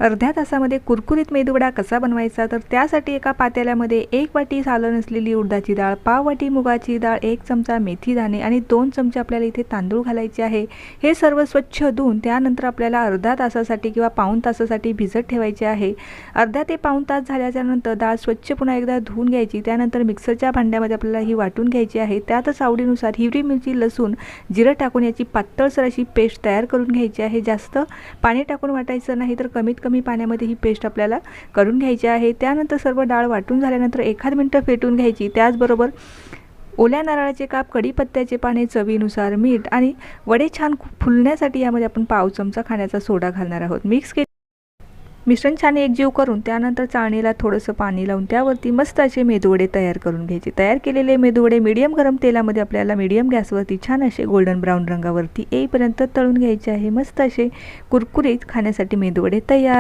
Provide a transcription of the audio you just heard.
अर्ध्या तासामध्ये कुरकुरीत मेदूवडा कसा बनवायचा, तर त्यासाठी एका पातेल्यामध्ये 1 वाटी सालं नसलेली उडदाची डाळ, पाव वाटी मुगाची डाळ, 1 चमचा मेथी दाणे आणि 2 चमचे आपल्याला इथे तांदूळ घालायचे आहे। हे सर्व स्वच्छ धुवून त्यानंतर आपल्याला अर्धा तासासाठी किंवा पाऊण तासासाठी भिजत ठेवायचे आहे। अर्धा ते पाऊण तास झाल्यानंतर डाळ स्वच्छ पुन्हा एकदा धुवून घ्यायची। त्यानंतर मिक्सरच्या भांड्यामध्ये आपल्याला ही वाटून घ्यायची आहे। त्यातच आवडीनुसार हिरवी मिरची, लसूण, जिरं टाकून याची पातळसर अशी पेस्ट तयार करून घ्यायची आहे। जास्त पाणी टाकून वाटायचं नाही, तर कमीत कमी पाण्यामध्ये ही पेस्ट आपल्याला करून घ्यायची आहे। त्यानंतर सर्व डाळ वाटून झाल्यानंतर 1 मिनिट फेटून घ्यायची। त्याचबरोबर ओल्या नारळाचे काप, कढीपत्त्याचे पाने, चवीनुसार मीठ आणि वडे छान फुलण्यासाठी यामध्ये आपण पाव चमचा खाण्याचा सोडा घालणार आहोत। मिश्रण छान एकजीव करून त्यानंतर चाळणीला थोडंसं पाणी लावून त्यावरती मस्त असे मेदूवडे तयार करून घ्यायचे। तयार केलेले मेदूवडे मीडियम गरम तेलामध्ये आपल्याला मीडियम गॅसवरती छान असे गोल्डन ब्राऊन रंगावरती येईपर्यंत तळून घ्यायचे आहे। मस्त असे कुरकुरीत खाण्यासाठी मेदूवडे तयार।